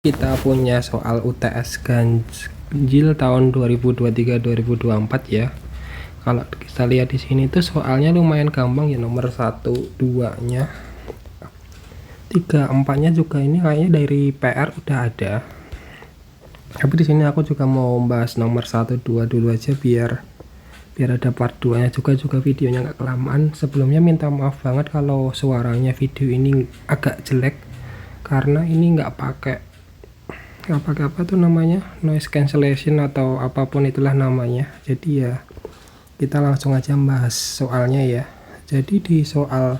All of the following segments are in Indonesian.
Kita punya soal UTS ganjil tahun 2023-2024 ya. Kalau kita lihat di sini tuh soalnya lumayan gampang ya, nomor 1, 2-nya. 3, 4-nya juga ini kayaknya dari PR udah ada. Tapi di sini aku juga mau bahas nomor 1, 2 dulu aja biar ada part 2-nya juga videonya nggak kelamaan. Sebelumnya minta maaf banget kalau suaranya video ini agak jelek karena ini nggak pakai apa tuh namanya, noise cancellation atau apapun itulah namanya. Jadi ya kita langsung aja bahas soalnya ya. Jadi di soal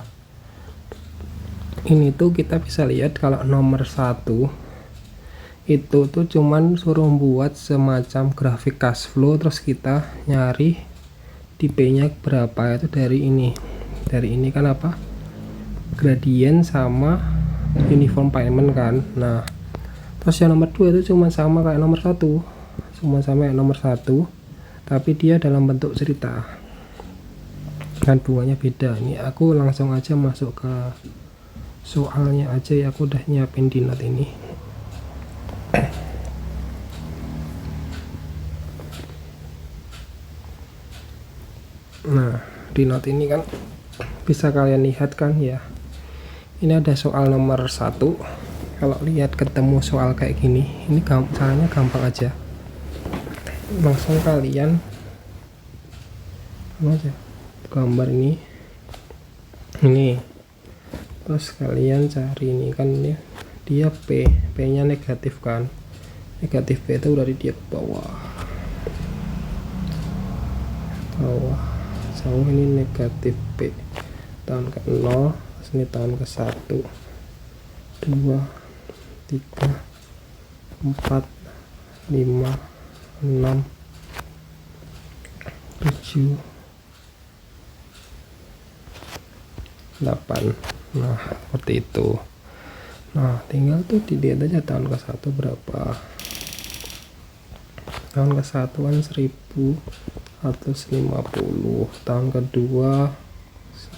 ini tuh kita bisa lihat kalau nomor 1 itu tuh cuman suruh buat semacam grafik cash flow, terus kita nyari tipenya berapa. Itu dari ini kan apa, gradient sama uniform payment kan. Nah terus yang nomor 2 itu cuma sama kayak nomor 1, tapi dia dalam bentuk cerita dan bunganya beda. Ini aku langsung aja masuk ke soalnya aja ya, aku udah nyiapin di note ini. Nah di note ini kan bisa kalian lihat kan ya, ini ada soal nomor 1. Kalau lihat ketemu soal kayak gini, ini caranya gampang aja, langsung kalian aja gambar ini terus kalian cari ini kan ya, dia P nya negatif kan, negatif P itu dari dia ke bawah jauh, ini negatif P tahun ke 0, terus ini tahun ke 1, 2, 3, 4, 5, 6, 7, 8. Nah seperti itu. Nah tinggal tuh dilihat aja tahun ke 1 berapa. Tahun ke 1 kan 1150, tahun kedua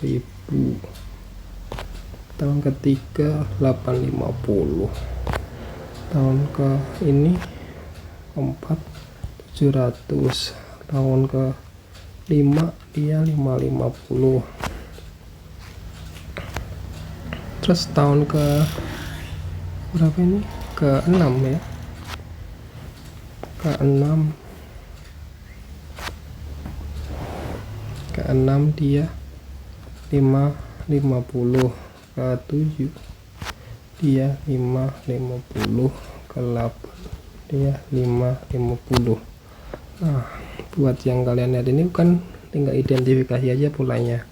1000, tahun ketiga 850, tahun ke ini 4 700, tahun ke 5 dia 550, terus tahun ke berapa ini, ke 6 ya, ke 6 dia 550, ke 7 dia 550, ke 8 dia 550. Nah buat yang kalian lihat ini kan tinggal identifikasi aja polanya.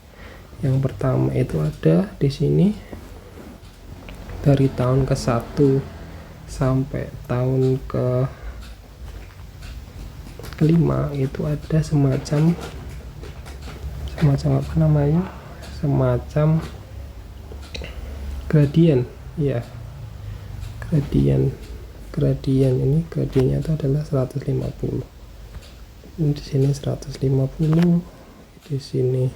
Yang pertama itu ada di sini dari tahun ke 1 sampai tahun ke 5 itu ada semacam apa namanya, semacam gradient ya, gradient ini gradiennya itu adalah 150. Ini di sini 150, di sini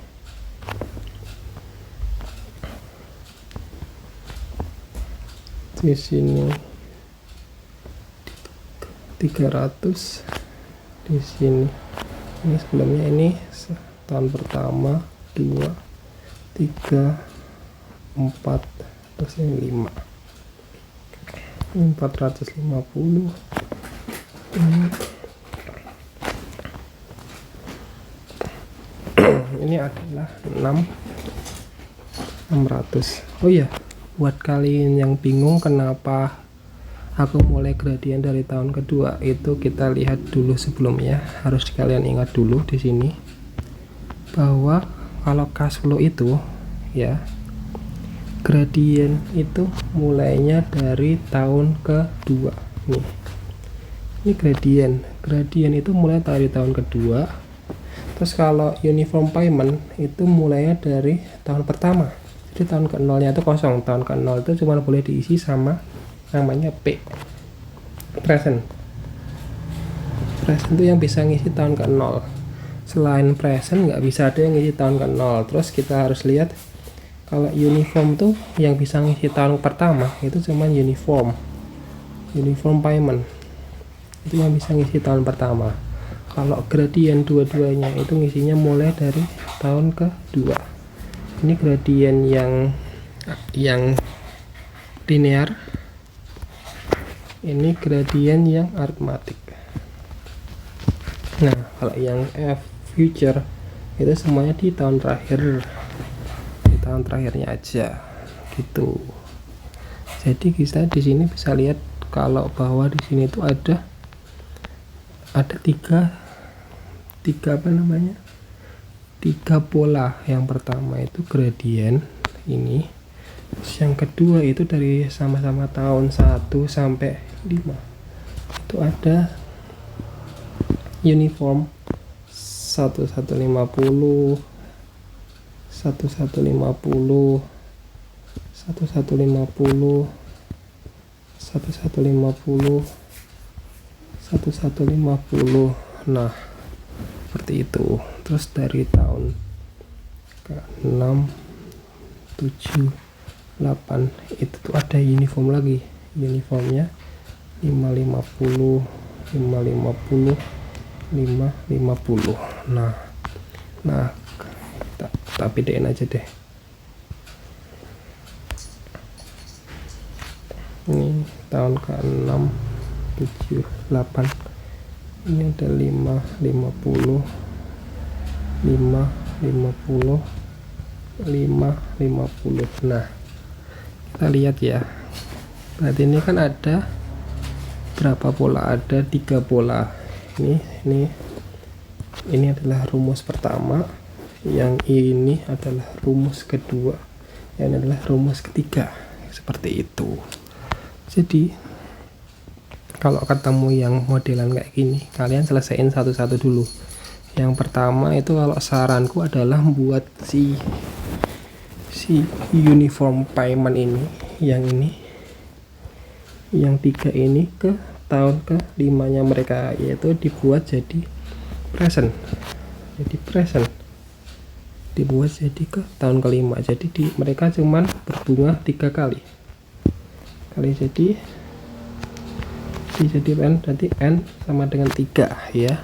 di sini 300, di sini ini sebelumnya ini tahun pertama 2, 3, 4, terus ini 5, ini 450, ini adalah 600. Oh iya, buat kalian yang bingung kenapa aku mulai gradien dari tahun kedua, itu kita lihat dulu sebelumnya. Harus kalian ingat dulu di sini bahwa kalau cash flow itu ya, gradien itu mulainya dari tahun kedua. Ini gradien itu mulai dari tahun kedua. Terus kalau uniform payment itu mulainya dari tahun pertama. Jadi tahun ke 0-nya itu kosong. Tahun ke 0 itu cuma boleh diisi sama namanya P, present itu yang bisa ngisi tahun ke 0. Selain present nggak bisa ada yang ngisi tahun ke 0. Terus kita harus lihat kalau uniform tuh yang bisa ngisi tahun pertama itu cuma uniform. uniform payment itu yang bisa ngisi tahun pertama. Kalau gradien dua-duanya itu ngisinya mulai dari tahun kedua. Ini gradien yang linear, ini gradien yang aritmatik. Nah, kalau yang future itu semuanya di tahun terakhir, di tahun terakhirnya aja gitu. Jadi kita di sini bisa lihat kalau bahwa di sini itu ada tiga pola. Yang pertama itu gradien ini, terus yang kedua itu dari sama-sama tahun 1 sampai 5 itu ada uniform 1150, 1150, 1150, 1150, 1150. Nah, seperti itu. Terus dari tahun ke 6, 7, 8 itu tuh ada uniform lagi. Uniformnya 550, 550, 550. Nah, kita bedain aja deh. Ini tahun ke-6, 7, 8. Ini ada 5, 50, 5, 50, 5, 50. Nah, kita lihat ya. Berarti ini kan ada berapa pola? Ada 3 pola. Ini adalah rumus pertama, yang ini adalah rumus kedua, yang ini adalah rumus ketiga. Seperti itu. Jadi kalau ketemu yang modelan kayak gini, kalian selesaiin satu-satu dulu. Yang pertama itu kalau saranku adalah buat si uniform payment ini, yang 3 ini ke tahun ke-5 nya mereka, yaitu dibuat jadi present. Dibuat jadi ke tahun ke-5. Jadi mereka cuman berbunga 3 kali. Jadi n, berarti n sama dengan 3 ya.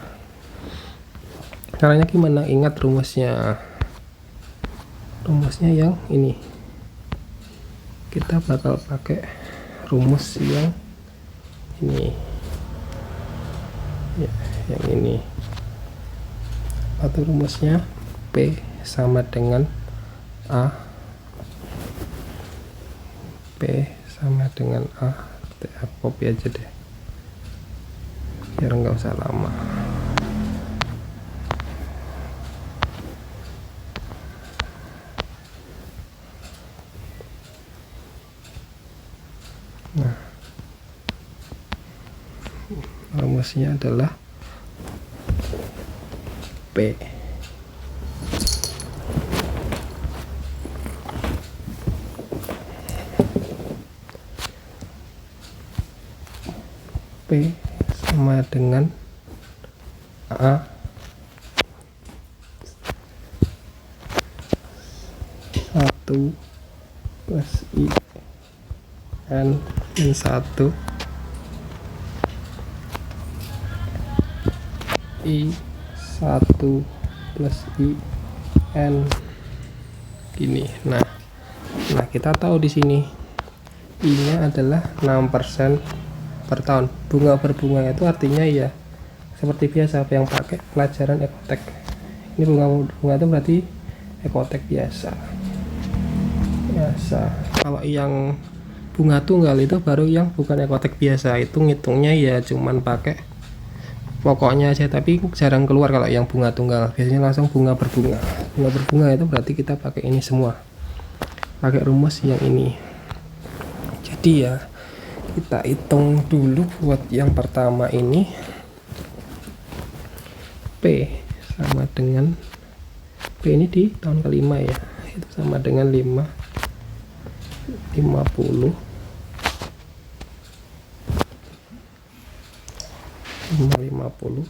Caranya gimana? Ingat rumusnya yang ini. Kita bakal pakai rumus yang ini ya, yang ini. Atau rumusnya P sama dengan A, P sama dengan A. Kita copy aja deh biar nggak usah lama. Nah, rumusnya adalah P sama dengan A satu plus I N min 1 I 1 plus I N gini. Nah kita tahu di sini I-nya adalah 6% per tahun. Bunga berbunga itu artinya ya seperti biasa yang pakai pelajaran ekotek. Ini bunga itu berarti ekotek biasa. Kalau yang bunga tunggal itu baru yang bukan ekotek biasa, itu ngitungnya ya cuman pakai pokoknya aja, tapi jarang keluar. Kalau yang bunga tunggal biasanya langsung bunga berbunga itu berarti kita pakai ini semua, pakai rumus yang ini. Jadi ya kita hitung dulu buat yang pertama ini. P sama dengan P ini di tahun ke-5 ya, itu sama dengan 50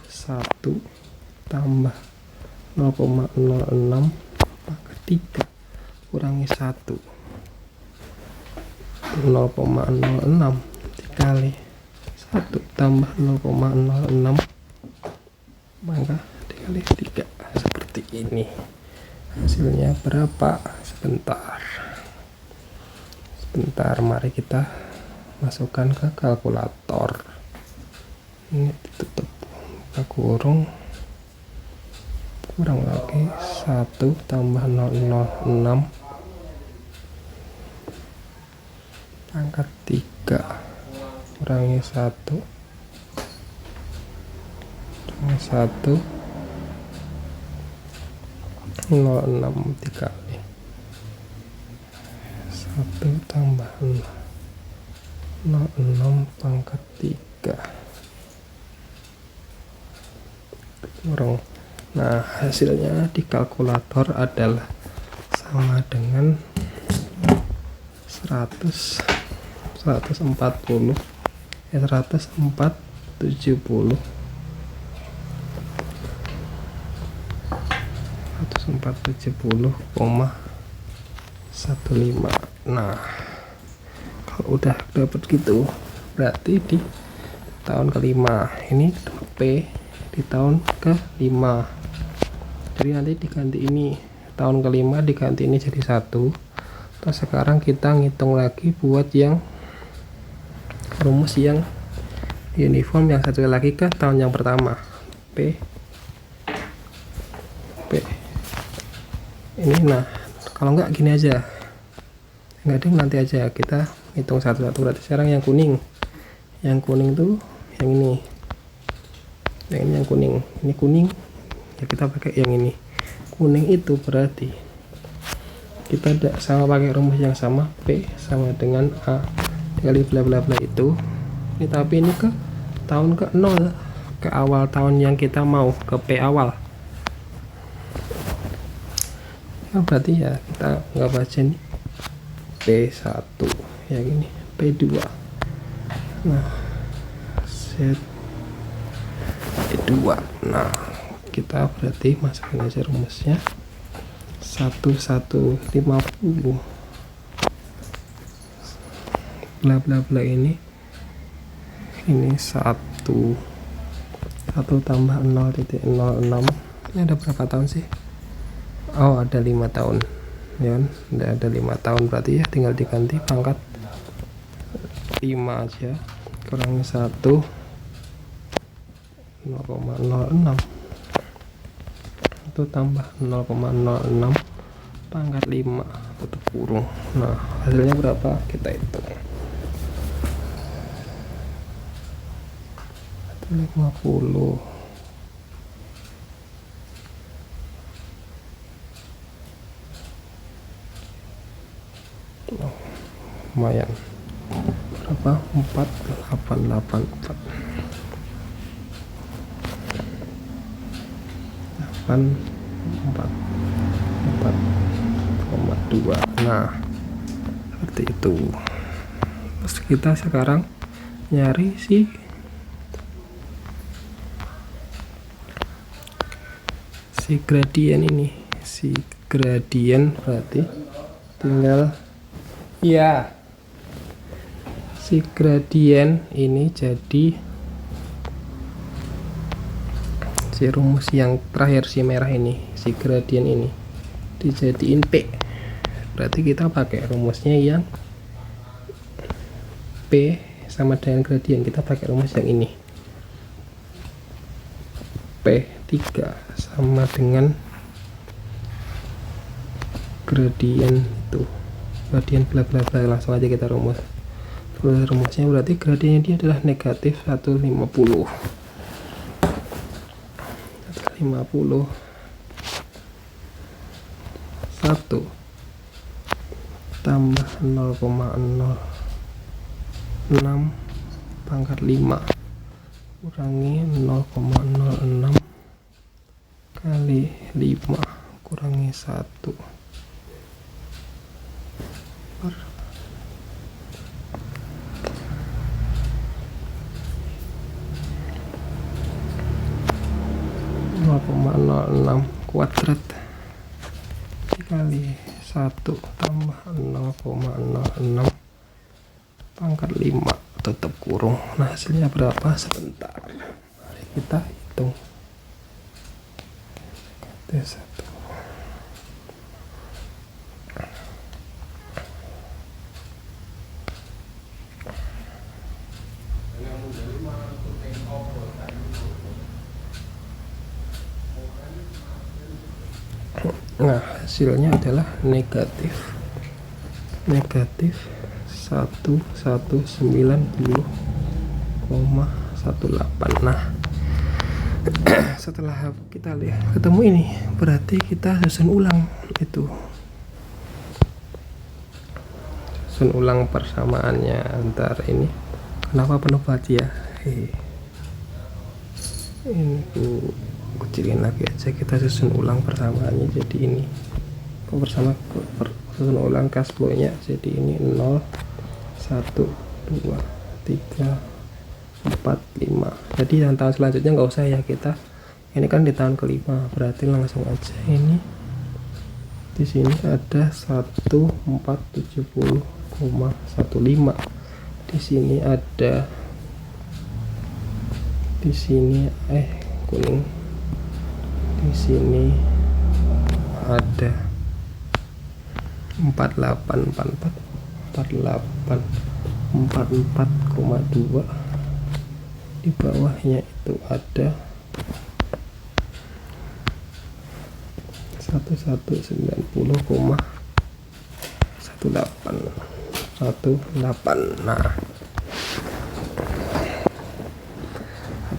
1 tambah 0,06 pangkat 3 kurangi 1, 0,06 dikali 1 tambah 0,06 maka dikali 3 seperti ini. Hasilnya berapa? Sebentar, mari kita masukkan ke kalkulator. Ini ditutup, buka kurung, kurang lagi 1 tambah 006 pangkat 3 kurangi 1 06 dikali 1 tambah 06 pangkat 3 kurang. Nah, hasilnya di kalkulator adalah sama dengan 170 170,15. Nah, kalau udah dapat gitu berarti di tahun kelima ini P di tahun ke-5. Jadi nanti diganti ini tahun kelima, diganti ini jadi 1. Terus sekarang kita ngitung lagi buat yang rumus yang uniform yang satu lagi ke tahun yang pertama. P ini. Nah, kalau enggak gini aja, enggak deh, nanti aja kita hitung satu-satu. Berarti sekarang yang kuning tuh yang ini, yang kuning, ini kuning ya, kita pakai yang ini kuning. Itu berarti kita tidak sama pakai rumus yang sama, P sama dengan A dikali bla bla bla itu. Ini tapi ini ke tahun ke-0, ke awal tahun yang kita mau, ke P awal. Nah, berarti ya kita nggak baca ini P1 ya gini, P2. Nah, set P2. Nah, kita berarti masukin aja rumusnya 1150 bla bla bla ini 1 tambah 0,06. Ini ada berapa tahun sih? Oh, ada 5 tahun ya kan? Ada 5 tahun, berarti ya tinggal diganti pangkat 5 aja, kurangi 1 0,06 itu tambah 0,06 pangkat 5 tutup kurung. Nah, hasilnya berapa kita hitung. 50 lumayan, berapa? 4884 4,2. Nah, seperti itu. Terus kita sekarang nyari si gradien ini, si gradien, berarti tinggal ya si gradien ini jadi si rumus yang terakhir, si merah ini, si gradien ini dijadiin P. Berarti kita pakai rumusnya yang P sama dengan gradien, kita pakai rumus yang ini, P3 sama dengan gradien itu, gradien bla bla bla. Langsung aja kita rumusnya. Berarti gradiennya dia adalah negatif 150 1 tambah 0,06 pangkat 5 kurangi 0,06 kali 5 kurangi 1 per 0,06 kuadrat dikali 1 tambah 0,06 pangkat 5 tutup kurung. Nah, hasilnya berapa? Sebentar, mari kita hitung. T1. Nah, hasilnya adalah negatif 1190,18. Nah, setelah kita lihat ketemu ini, berarti kita susun ulang persamaannya antara ini. Kenapa penuh baci ya? Ini kecilin lagi aja, kita susun ulang persamaannya jadi ini. Susun ulang cash flow nya jadi ini 0, 1, 2, 3, 4, 5. Jadi yang tahun selanjutnya nggak usah ya, kita ini kan di tahun kelima, berarti langsung aja ini di sini ada 1470,15. di sini ada kuning, di sini ada 44,2, di bawahnya itu ada 1190,18. Nah,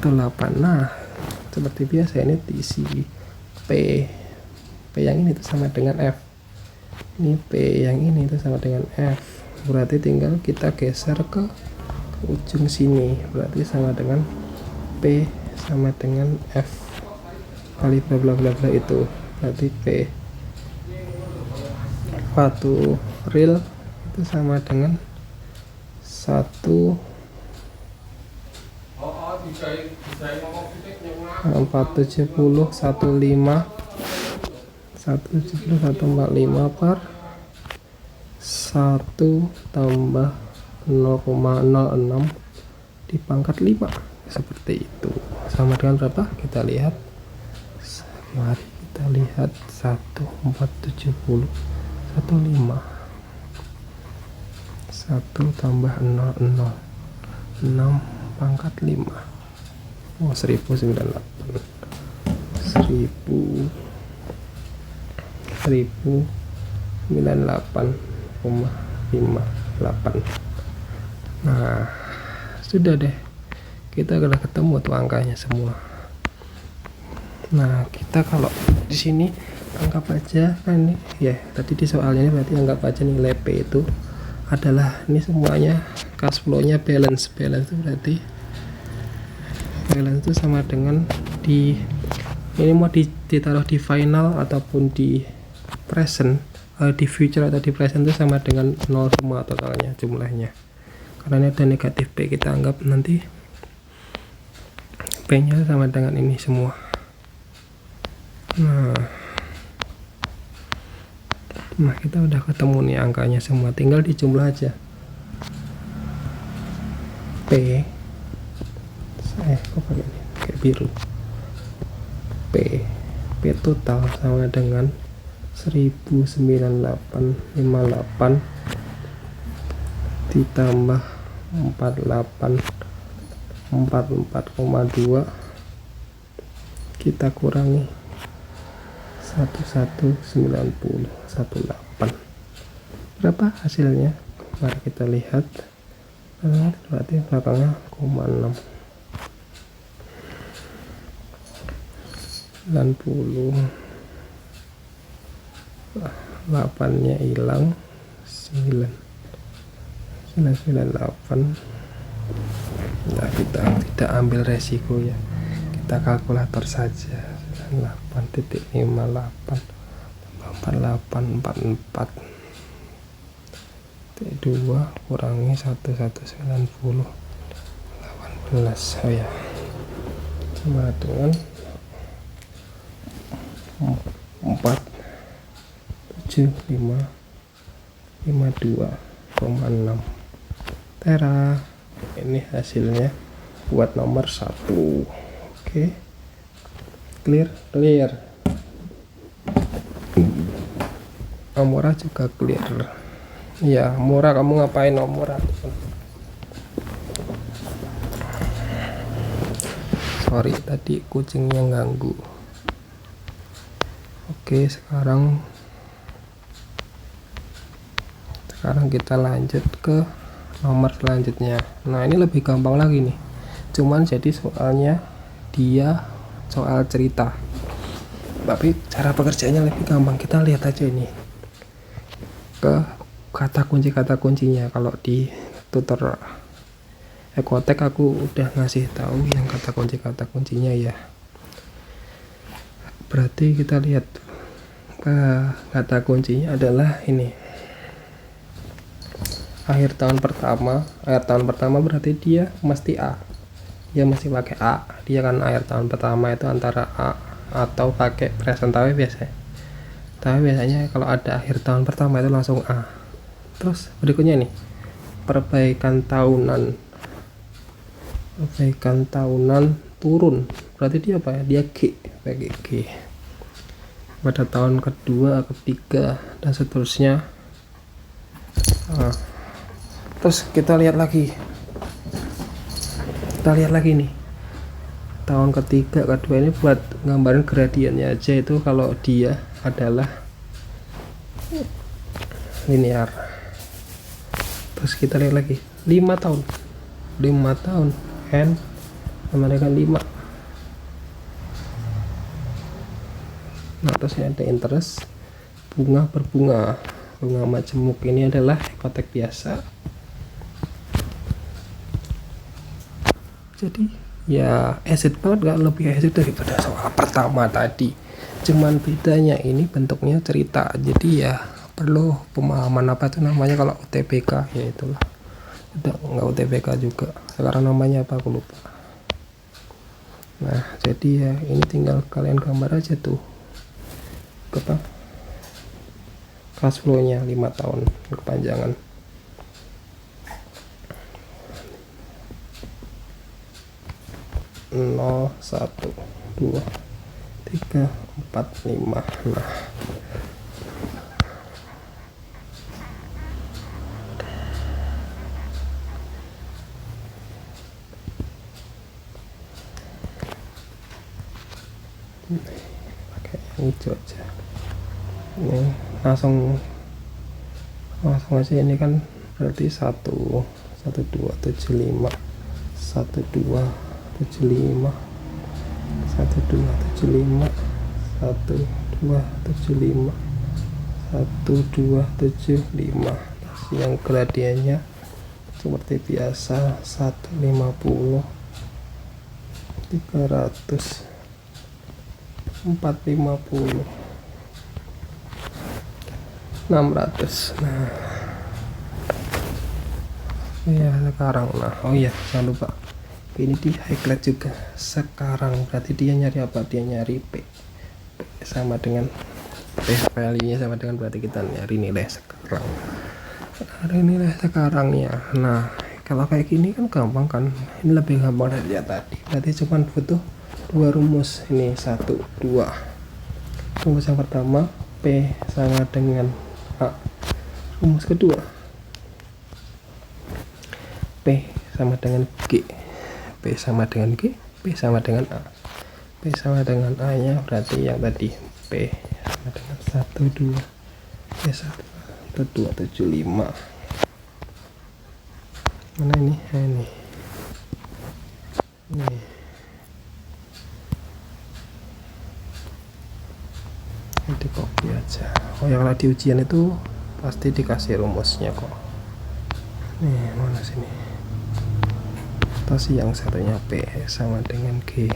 18. Nah, seperti biasa ini diisi P yang ini itu sama dengan F. Ini P yang ini itu sama dengan F. Berarti tinggal kita geser ke ujung sini. Berarti sama dengan P sama dengan F kali bla bla bla bla itu. Berarti P waktu real itu sama dengan 1,470,145 per 1 tambah 0,06 dipangkat 5, seperti itu. Sama dengan berapa? Kita lihat. Mari kita lihat. 1,470,105 1 tambah 0,06 pangkat 5. 1098 1098,58. Nah, sudah deh, kita udah ketemu tuh angkanya semua. Nah, kita kalau di sini anggap aja kan ini ya, tadi di soalnya ini berarti anggap aja nilai P itu adalah ini semuanya cash flow-nya balance itu berarti balance itu sama dengan ini mau ditaruh di final ataupun di present, di future atau di present itu sama dengan 0 semua totalnya, jumlahnya. Karena ini ada negatif P, kita anggap nanti P nya sama dengan ini semua. Nah, kita udah ketemu nih angkanya semua, tinggal dijumlah aja. P kok pakai ini kayak biru. P total sama dengan 1998 ditambah 44,2 kita kurangi 1190,18. Berapa hasilnya? Mari kita lihat. Berarti belakangnya 0,6 90, 8 nya hilang, 998. Nah, kita tidak ambil resiko ya, kita kalkulator saja. 8.58 4844 T2 kurangi 1190 18 ya, sama dengan 47552,6. Tera. ini hasilnya buat nomor 1. Oke, clear. Amora juga clear. Ya, Amora, kamu ngapain Amora? Sorry, tadi kucingnya ganggu. Oke, sekarang kita lanjut ke nomor selanjutnya. Nah, ini lebih gampang lagi nih, cuman jadi soalnya dia soal cerita, tapi cara pekerjaannya lebih gampang. Kita lihat aja ini ke kata kuncinya. Kalau di tutor Ekotek aku udah ngasih tahu yang kata kuncinya ya. Berarti kita lihat kata kuncinya adalah ini, akhir tahun pertama berarti dia mesti A, dia mesti pakai A. Dia kan akhir tahun pertama itu antara A atau pakai present tapi biasanya kalau ada akhir tahun pertama itu langsung A. Terus berikutnya nih, perbaikan tahunan turun, berarti dia apa ya, dia G, pakai G pada tahun kedua, ketiga, dan seterusnya. Terus kita lihat lagi nih, tahun ketiga, kedua, ini buat gambaran gradiennya aja. Itu kalau dia adalah linear. Terus kita lihat lagi 5 tahun n sama dengan 5. Nah, terus ini ada interest, bunga majemuk. Ini adalah Ekotek biasa. Jadi ya acid banget, gak lebih acid daripada soal pertama tadi, cuman bedanya ini bentuknya cerita. Jadi ya perlu pemahaman apa itu namanya kalau UTBK, ya itulah. Udah nggak UTBK juga, sekarang namanya apa aku lupa. Nah, jadi ya ini tinggal kalian gambar aja tuh apa cash flow nya 5 tahun kepanjangan. Nol, 1, 2, 3, 4, 5. Nah, pakai yang hijau aja. Ini langsung aja, ini kan berarti 1, 2, 75, 1, 2, 75, 1, 2, 75, 1, 2, 75, 1, 2, 75. Terus yang gradiennya seperti biasa 150, 300, 450, 600. Nah ya sekarang, oh iya jangan lupa ini di highlight juga. Sekarang berarti dia nyari apa, dia nyari P sama dengan P, value nya sama dengan, berarti kita nyari nilai sekarang. Ada nilai sekarangnya. Nah, kalau kayak gini kan gampang kan, ini lebih gampang dari yang tadi. Berarti cuma butuh 2 rumus. Ini 1, 2. Rumus yang pertama P sama dengan A. Rumus kedua P sama dengan G. P sama dengan G, P sama dengan A. P sama dengan A nya berarti yang tadi P sama dengan 1, 2, P1, 2, 75. Mana ini? Ini di copy aja. Oh ya, kalau di ujian itu pasti dikasih rumusnya kok. Nih, mana sini? Terus yang satunya P sama dengan G.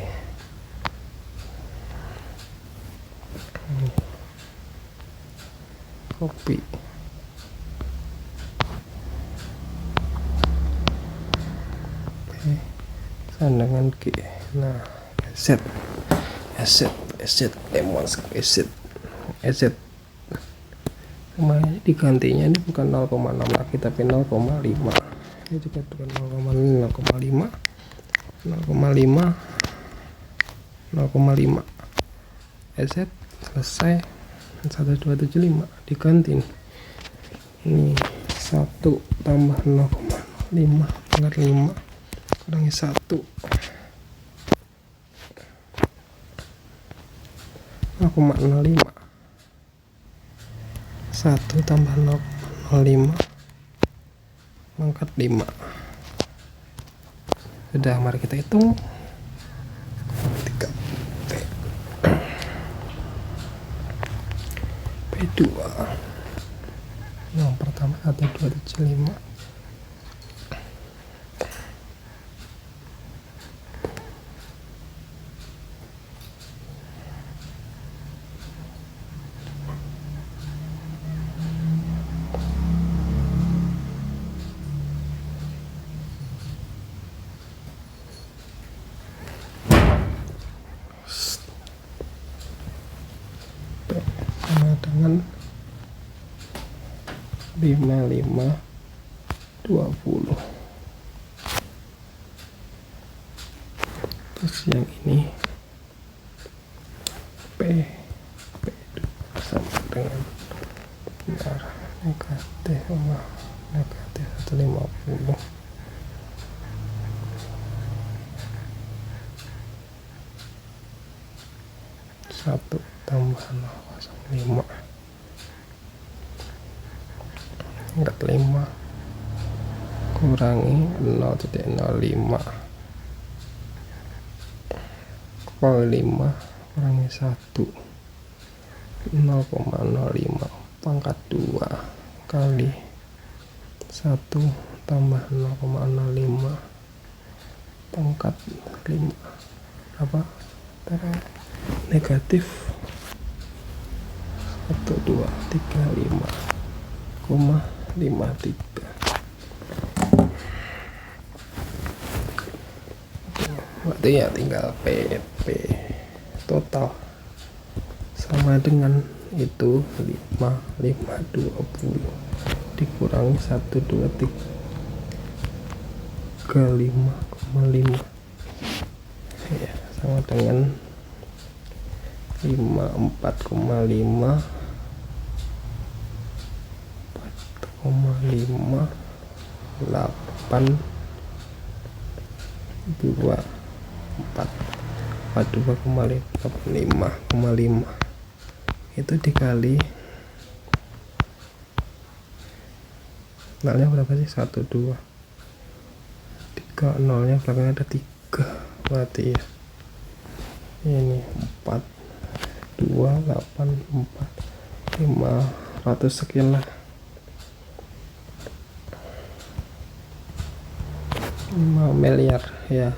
Copy. P sama dengan G. Nah, acid, lemon acid. Kemarin digantinya ini bukan 0,6 lagi tapi 0,5. ini juga dengan 0,5 0,5 EZ selesai. 1275 diganti nih. Ini 1 tambah 0,5 pangkat 5 kurangi 1 0,05 1 tambah 0,05 pangkat 5. Sudah, mari kita hitung. 3 P2 yang pertama 1275 sama dengan 5520. Terus yang ini P2 sama dengan negatif 150. Satu tambah 0,5 pangkat 5 kurangi 0,05 kali 5 kurangi 1 0,05 pangkat 2 kali 1 tambah 0,05 pangkat 5 apa? Negatif 1235,53. Berarti ya tinggal PP total sama dengan itu 5520 dikurangi 1235,5 ya, sama dengan 54,5 8 2 4 42,5 itu dikali nolnya berapa sih? 1 2 3 nolnya belakangnya ada 3 berarti ya ini 4 2 8 4 500 sekian lah. 5 miliar ya,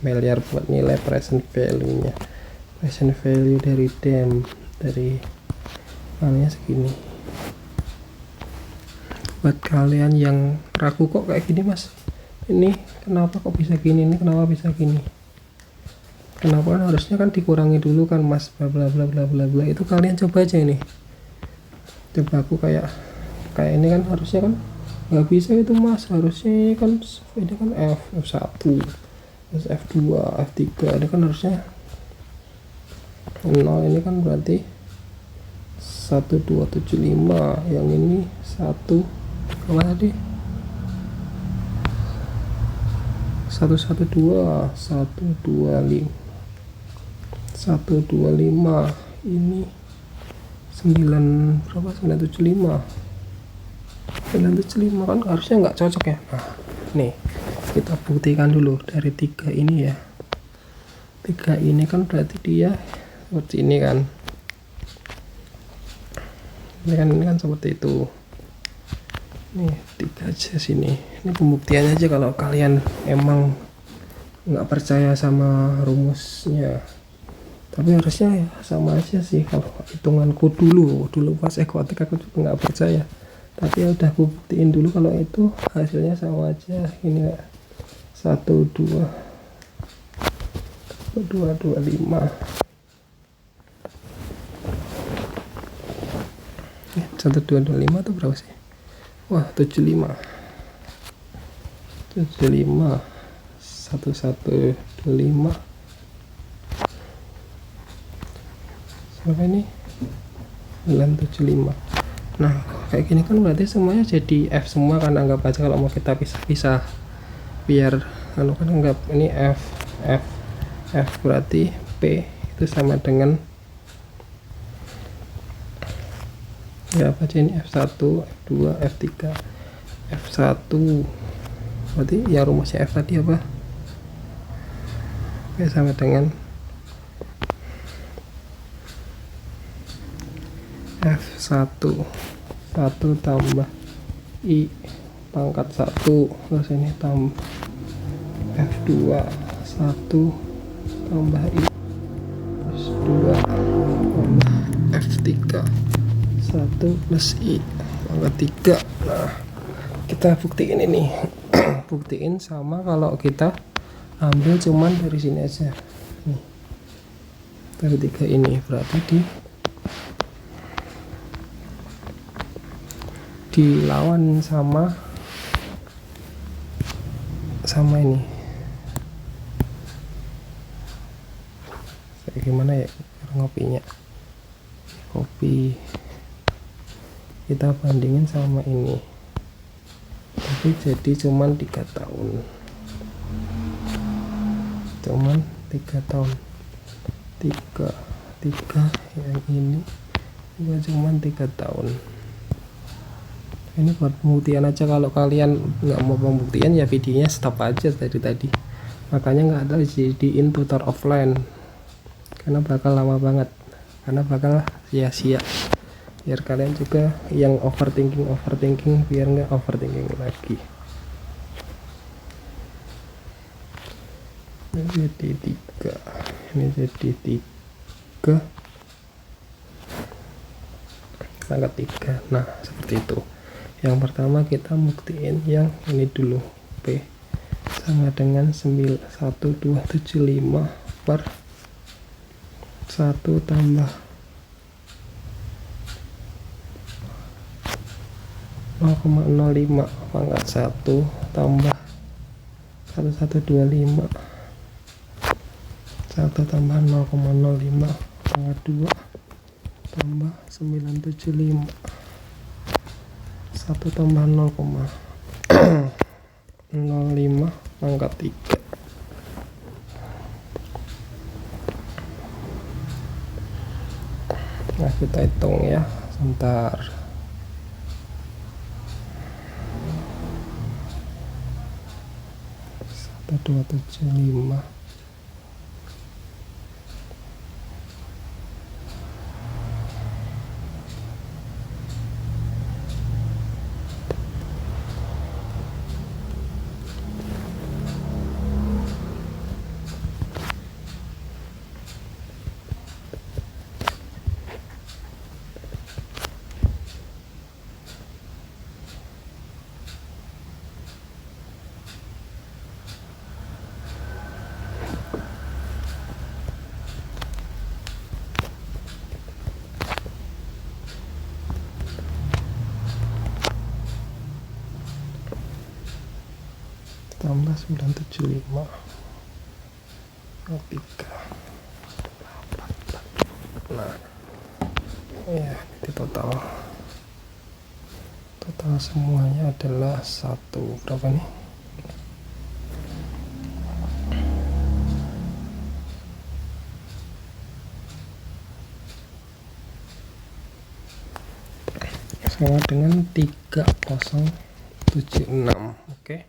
miliar buat nilai present value nya. Present value dari DEM dari anehnya segini. Buat kalian yang ragu kok kayak gini mas, ini kenapa kok bisa gini, ini kenapa bisa gini, kenapa, kan harusnya kan dikurangi dulu kan mas, bla bla bla bla bla bla. Itu kalian coba aja ini, coba aku kayak ini kan harusnya kan nggak bisa itu mas, harusnya kan ini kan F1 terus F2 F3 ini kan harusnya 0, ini kan berarti 1275, yang ini 1 apa tadi 112 125 ini 9 berapa 975 kan harusnya nggak cocok ya. Nah nih kita buktikan dulu dari 3 ini ya, 3 ini kan berarti dia seperti ini kan, ini kan seperti itu. Nih 3 aja sini, ini pembuktiannya aja kalau kalian emang nggak percaya sama rumusnya. Tapi harusnya ya sama aja sih kalau hitunganku dulu pas ekotek aku juga nggak percaya, tapi ya udah aku buktiin dulu kalau itu hasilnya sama aja. Ini 1225 1225 tuh berapa sih? Wah 75. 75 1125 berapa ini 975. Nah kayak gini kan berarti semuanya jadi F semua kan, anggap aja kalau mau kita pisah-pisah biar kan anggap ini F berarti P itu sama dengan ya apa aja ini F1 F2 F3 F1 berarti ya rumusnya F tadi apa, P sama dengan F1 1 tambah I pangkat 1 terus ini tambah F2 1 tambah I plus 2 tambah F3 1 plus I pangkat 3. Nah kita buktiin ini buktiin sama kalau kita ambil cuman dari sini aja nih, dari 3 ini berarti dilawan sama ini. Kayak gimana ya ngopinya, kopi kita bandingin sama ini, tapi jadi cuman 3 tahun, cuman 3 tahun 3 yang ini juga cuman 3 tahun. Ini buat pembuktian aja, kalau kalian nggak mau pembuktian ya videonya stop aja tadi, makanya nggak ada jadiin tutor offline karena bakal lama banget, karena bakal sia-sia, biar kalian juga yang overthinking biar nggak overthinking lagi. Ini jadi 3, ini jadi 3 pangkat 3. Nah seperti itu. Yang pertama kita buktiin yang ini dulu, P sama dengan 1275 per 1 tambah 0,05 pangkat 1 tambah 1125 1 tambah 0,05 pangkat 2 tambah 975 1 tambah 0,05 pangkat 3. Nah kita hitung ya sebentar. 1275 tambah 975 3. Nah ya ini total semuanya adalah 1 berapa nih, sama dengan 3076. Oke.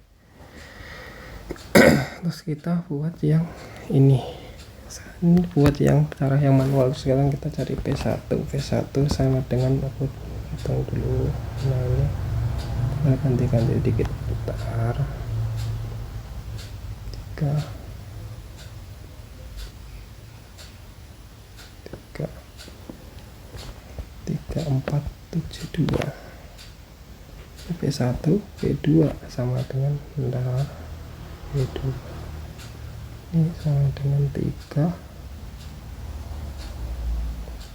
Terus kita buat yang ini buat yang cara yang manual. Sekarang kita cari P1 sama dengan aku hitung dulu. Nah ini kita ganti dikit, putar 3 4 7 2 P1 P2 sama dengan P2 ini sama dengan 3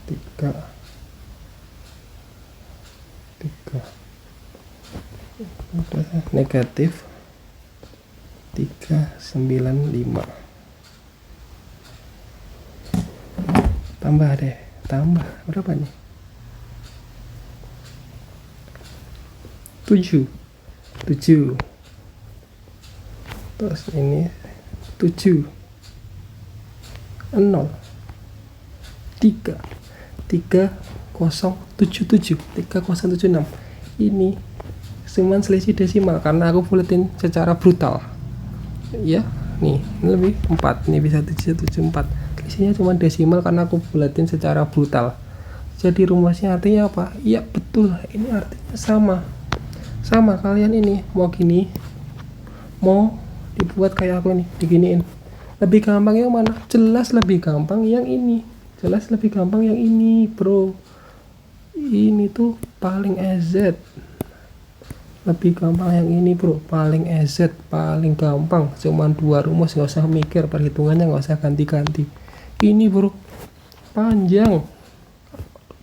udah negatif 395. Tambah deh, tambah berapa nih? 7. Terus ini 7 0 3 3077 3076. Ini cuman selisih desimal karena aku buletin secara brutal ya. Nih ini lebih 4, ini bisa 774. Selisihnya cuma desimal karena aku buletin secara brutal. Jadi rumusnya artinya apa? Iya betul, ini artinya sama kalian ini mau gini, mau dibuat kayak aku nih, diginiin. Lebih gampang yang mana? Jelas lebih gampang yang ini, bro. Ini tuh paling EZ, lebih gampang yang ini bro, paling EZ, paling gampang. Cuman 2 rumus, nggak usah mikir, perhitungannya nggak usah ganti-ganti. Ini bro panjang,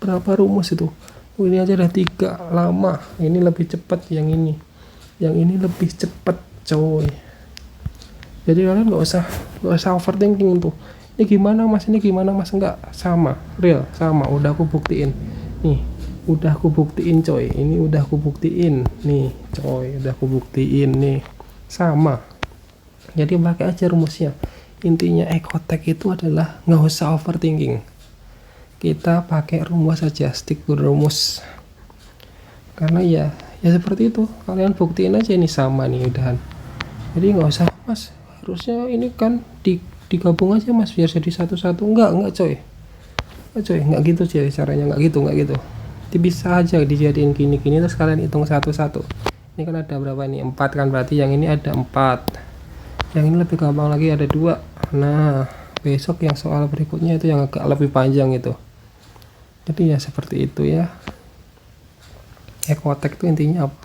berapa rumus itu? Ini aja udah 3, lama. Ini lebih cepat yang ini lebih cepat coy. Jadi kalian nggak usah overthinking tuh, ini gimana mas, enggak, sama, real, sama, udah aku buktiin nih, coy. Ini udah aku buktiin nih coy, nih sama. Jadi pakai aja rumusnya. Intinya ekotek itu adalah nggak usah overthinking, kita pakai rumus aja, stick to rumus. Karena ya seperti itu, kalian buktiin aja ini sama nih udahan. Jadi nggak usah mas, harusnya ini kan digabung aja mas biar jadi satu-satu. Enggak coy, nggak gitu coy, caranya nggak gitu. Jadi bisa aja dijadiin gini terus kalian hitung satu-satu. Ini kan ada berapa nih? 4 kan, berarti yang ini ada 4. Yang ini lebih gampang lagi, ada 2. Nah besok yang soal berikutnya itu yang agak lebih panjang itu. Jadi ya seperti itu ya. Ekotek itu intinya apa?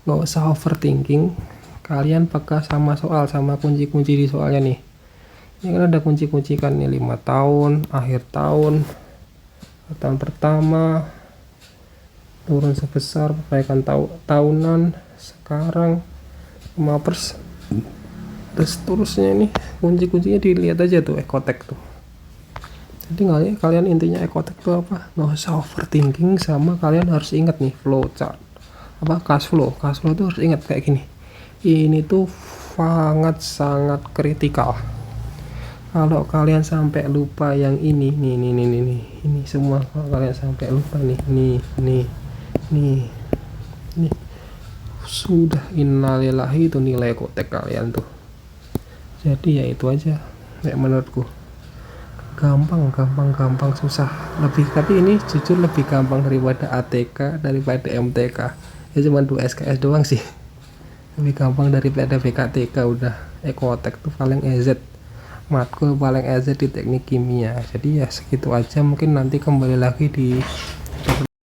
Nggak usah overthinking, kalian peka sama soal, sama kunci-kunci di soalnya nih. Ini kan ada kunci-kunci kan nih, 5 tahun, akhir tahun pertama, turun sebesar, perbaikan tahunan, sekarang 5%, terus seterusnya. Nih kunci-kuncinya dilihat aja tuh ekotek tuh. Jadi kalian intinya ekotek tuh apa? Nggak usah overthinking, sama kalian harus ingat nih flow chart, apa cash flow tuh harus ingat kayak gini. Ini tuh sangat kritikal. Kalau kalian sampai lupa yang ini semua, kalau kalian sampai lupa nih sudah innalillahi, itu nilai ekotek kalian tuh. Jadi ya itu aja kayak menurutku, gampang susah lebih, tapi ini jujur lebih gampang daripada ATK, daripada MTK ya, cuma 2 SKS doang sih. Lebih gampang daripada BKTK. Udah ekotek tuh paling EZ, matkul paling EZ di teknik kimia. Jadi ya segitu aja, mungkin nanti kembali lagi di